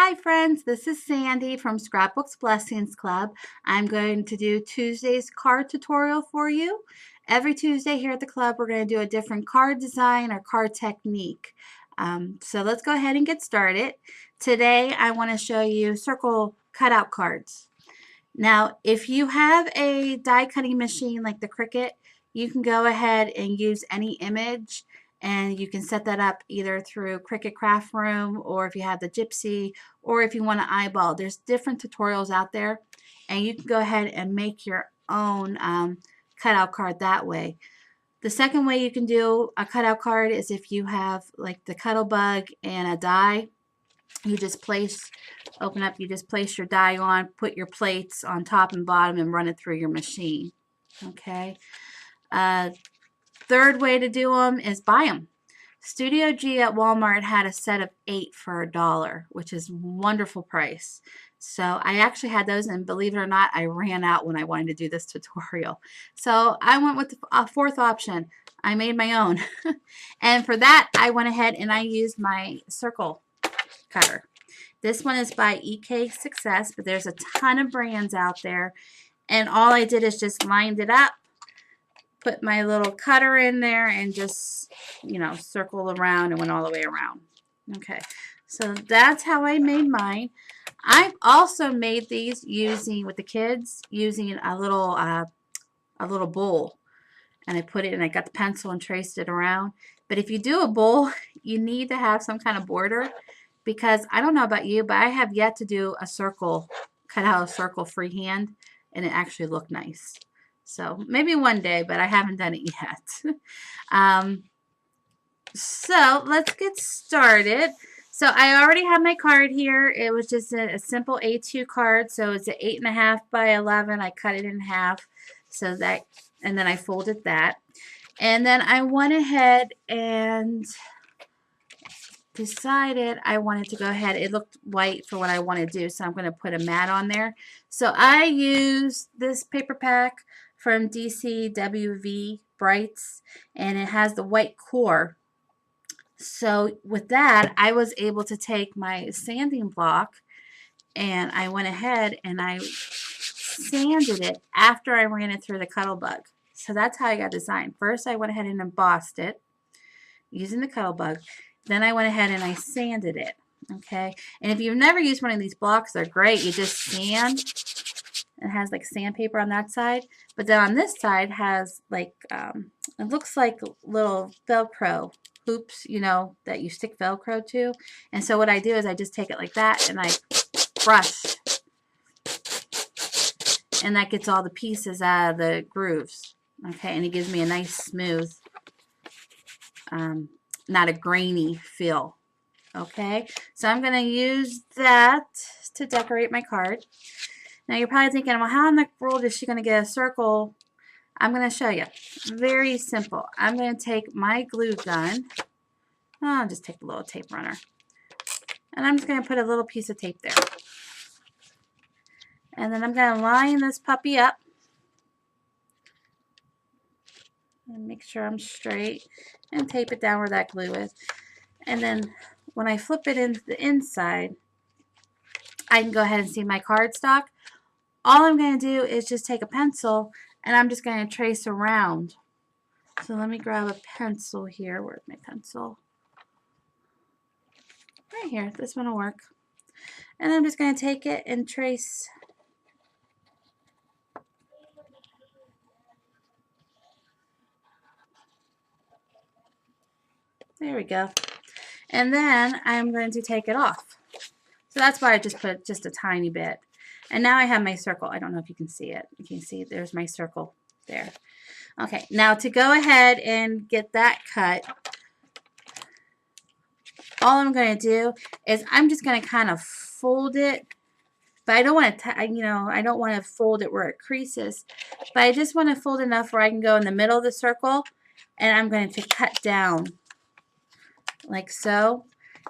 Hi friends, this is Sandy from Scrapbook's Blessings Club. I'm going to do Tuesday's card tutorial for you. Every Tuesday here at the club we're going to do a different card design or card technique. So let's go ahead and get started. Today I want to show you circle cutout cards. Now if you have a die cutting machine like the Cricut, you can go ahead and use any image and you can set that up either through Cricut Craft Room or if you have the Gypsy or if you want to eyeball. There's different tutorials out there and you can go ahead and make your own cutout card that way. The second way you can do a cutout card is if you have like the Cuttlebug and a die. You just place, open up, you just place your die on, put your plates on top and bottom and run it through your machine. Okay. Third way to do them is buy them. Studio G at Walmart had a set of 8 for $1, which is a wonderful price. So I actually had those, and believe it or not, I ran out when I wanted to do this tutorial. So I went with a fourth option. I made my own. And for that, I went ahead and I used my circle cutter. This one is by EK Success, but there's a ton of brands out there. And all I did is just lined it up, put my little cutter in there and just, you know, circle around and went all the way around. Okay, so that's how I made mine. I've also made these using, with the kids, using a little bowl. And I put it, and I got the pencil and traced it around. But if you do a bowl, you need to have some kind of border, because I don't know about you, but I have yet to do a circle, cut out a circle freehand, and it actually looked nice. So maybe one day, but I haven't done it yet. So let's get started. So I already have my card here. It was just a simple A2 card. So it's an 8.5 by 11. I cut it in half, so that, and then I folded that. And then I went ahead and decided I wanted to go ahead. It looked white for what I want to do, so I'm going to put a mat on there. So I used this paper pack from DCWV Brights, and it has the white core. So with that, I was able to take my sanding block and I went ahead and I sanded it after I ran it through the Cuttlebug. So that's how I got designed. First I went ahead and embossed it using the Cuttlebug. Then I went ahead and I sanded it. Okay, and if you've never used one of these blocks, they're great. You just sand. It has like sandpaper on that side, but then on this side has like it looks like little Velcro hoops, you know, that you stick Velcro to. And so what I do is I just take it like that and I brush, and that gets all the pieces out of the grooves. Okay, and it gives me a nice smooth, not a grainy feel. Okay, so I'm going to use that to decorate my card. Now you're probably thinking, well, how in the world is she going to get a circle? I'm going to show you. Very simple. I'm going to take my glue gun. I'll just take a little tape runner. And I'm just going to put a little piece of tape there. And then I'm going to line this puppy up. And make sure I'm straight. And tape it down where that glue is. And then when I flip it into the inside, I can go ahead and see my cardstock. All I'm going to do is just take a pencil and I'm just going to trace around. So let me grab a pencil here. Where's my pencil? Right here. This one will work. And I'm just going to take it and trace. There we go. And then I'm going to take it off. So that's why I just put just a tiny bit. And now I have my circle. I don't know if you can see it. You can see there's my circle there. Okay, now to go ahead and get that cut, all I'm going to do is I'm just going to kind of fold it. But I don't want to, you know, I don't want to fold it where it creases. But I just want to fold enough where I can go in the middle of the circle. And I'm going to cut down like so.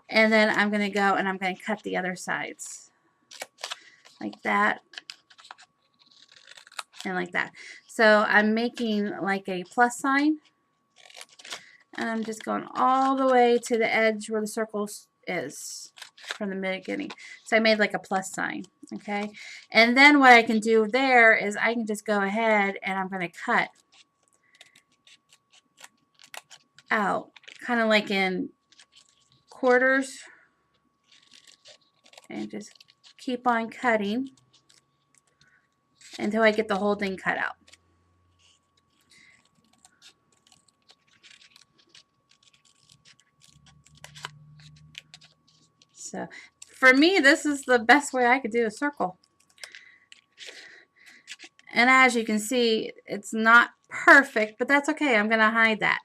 And then I'm going to go and I'm going to cut the other sides. Like that. And like that. So I'm making like a plus sign. And I'm just going all the way to the edge where the circle is. from the beginning. So I made like a plus sign, okay? And then what I can do there is I can just go ahead and I'm going to cut out, kind of like in quarters, and just keep on cutting until I get the whole thing cut out. So for me, this is the best way I could do a circle. And as you can see, it's not perfect, but that's okay. I'm going to hide that.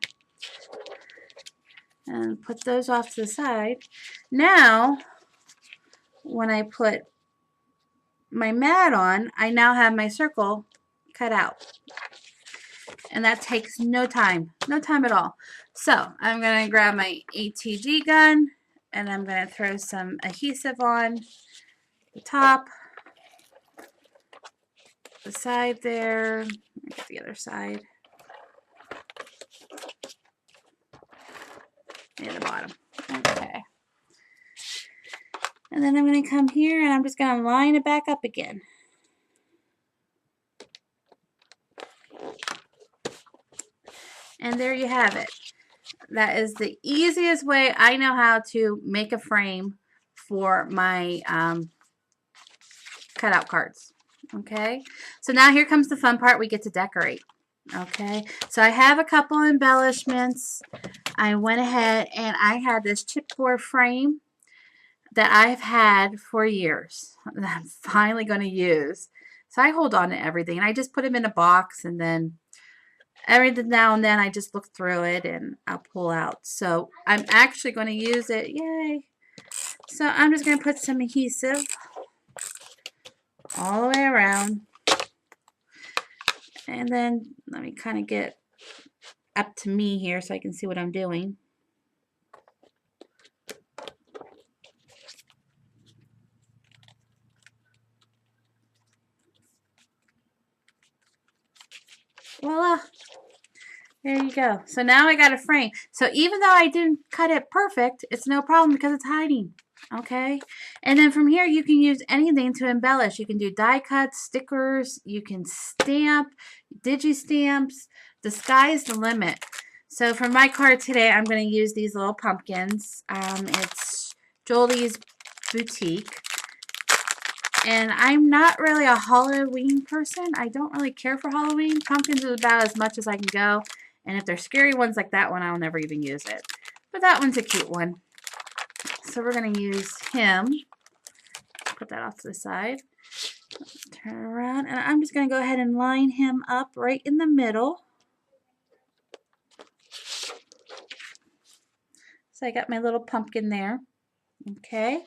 And put those off to the side. Now, when I put my mat on, I now have my circle cut out. And that takes no time at all. So I'm going to grab my ATG gun and I'm going to throw some adhesive on the top, the side there, get the other side, and the bottom. Okay. And then I'm going to come here and I'm just going to line it back up again. And there you have it. That is the easiest way I know how to make a frame for my cutout cards. Okay, so now here comes the fun part. We get to decorate. Okay, so I have a couple embellishments. I went ahead and I had this chipboard frame that I've had for years that I'm finally going to use. So I hold on to everything and I just put them in a box, and then every now and then I just look through it and I'll pull out. So I'm actually going to use it. Yay. So I'm just going to put some adhesive all the way around. And then let me kind of get up to me here so I can see what I'm doing. Voila. There you go. So now I got a frame. So even though I didn't cut it perfect, it's no problem because it's hiding. Okay. And then from here, you can use anything to embellish. You can do die cuts, stickers, you can stamp, digi-stamps. The sky's the limit. So for my card today, I'm going to use these little pumpkins. It's Jolie's Boutique. And I'm not really a Halloween person. I don't really care for Halloween. Pumpkins is about as much as I can go. And if they're scary ones like that one, I'll never even use it. But that one's a cute one. So we're going to use him. Put that off to the side. Turn around. And I'm just going to go ahead and line him up right in the middle. So I got my little pumpkin there. Okay.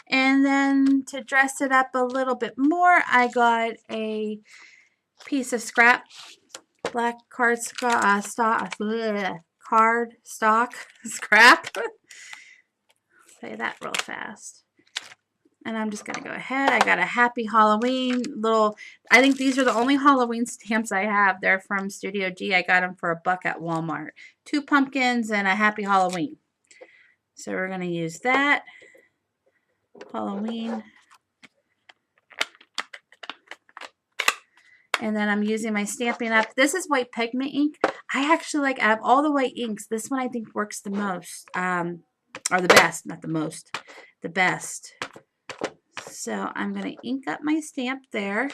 And then to dress it up a little bit more, I got a piece of scrap, black card stock, scrap. Say that real fast. And I'm just going to go ahead. I got a Happy Halloween little, I think these are the only Halloween stamps I have. They're from Studio G. I got them for $1 at Walmart. 2 pumpkins and a Happy Halloween. So we're going to use that. Halloween. And then I'm using my Stampin' Up. This is white pigment ink. I actually like, out of all the white inks, this one I think works the most. Or the best, not the most. The best. So I'm going to ink up my stamp there.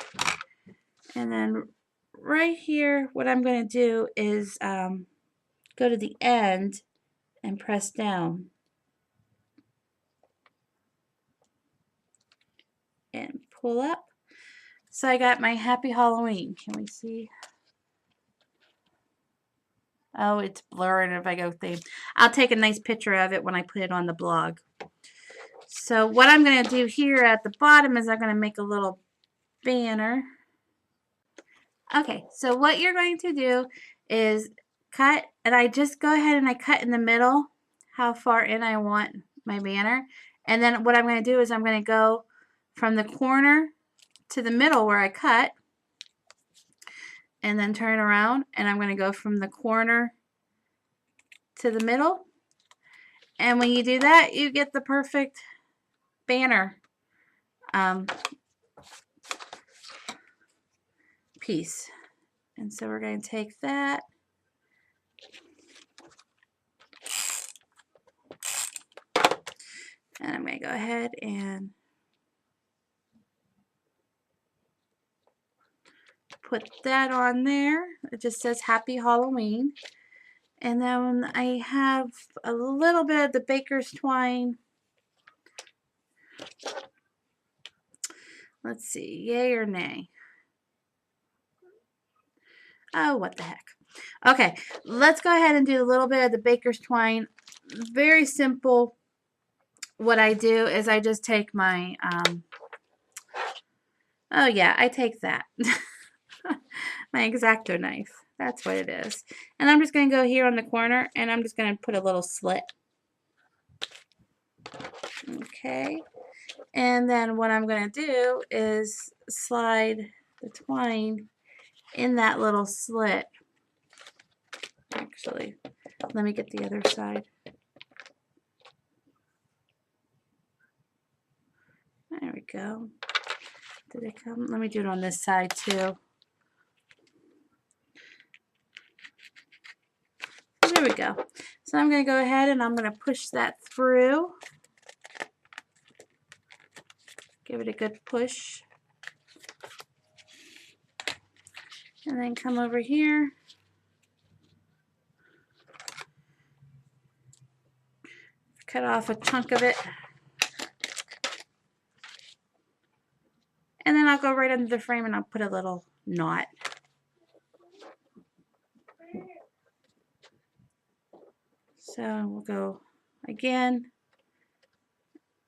And then right here, what I'm going to do is go to the end and press down. And pull up. So I got my Happy Halloween. Can we see? Oh, it's blurring if I go theme. I'll take a nice picture of it when I put it on the blog. So what I'm going to do here at the bottom is I'm going to make a little banner. Okay, so what you're going to do is cut, and I just go ahead and I cut in the middle how far in I want my banner. And then what I'm going to do is I'm going to go from the corner to the middle where I cut, and then turn around, and I'm going to go from the corner to the middle. And when you do that, you get the perfect banner piece. And so we're going to take that. And I'm going to go ahead and put that on there. It just says Happy Halloween. And then I have a little bit of the baker's twine. Let's see, yay or nay? Oh, what the heck. Okay, let's go ahead and do a little bit of the baker's twine. Very simple. What I do is I just take my, oh yeah, I take that. My X-Acto knife. That's what it is. And I'm just going to go here on the corner and I'm just going to put a little slit. Okay. And then what I'm going to do is slide the twine in that little slit. Actually, let me get the other side. There we go. Did it come? Let me do it on this side too. There we go. So I'm going to go ahead and I'm going to push that through. Give it a good push. And then come over here. Cut off a chunk of it. And then I'll go right under the frame and I'll put a little knot. So we'll go again.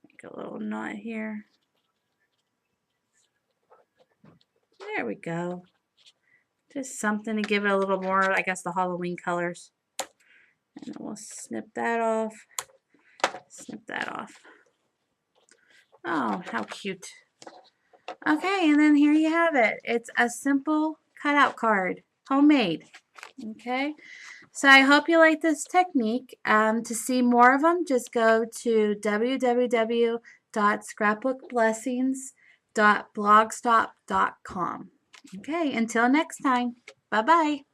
Make a little knot here. There we go. Just something to give it a little more, I guess, the Halloween colors. And then we'll snip that off. Snip that off. Oh, how cute. Okay, and then here you have it. It's a simple cutout card, homemade. Okay, so I hope you like this technique. To see more of them, just go to www.scrapbookblessings.blogspot.com. Okay, until next time. Bye-bye.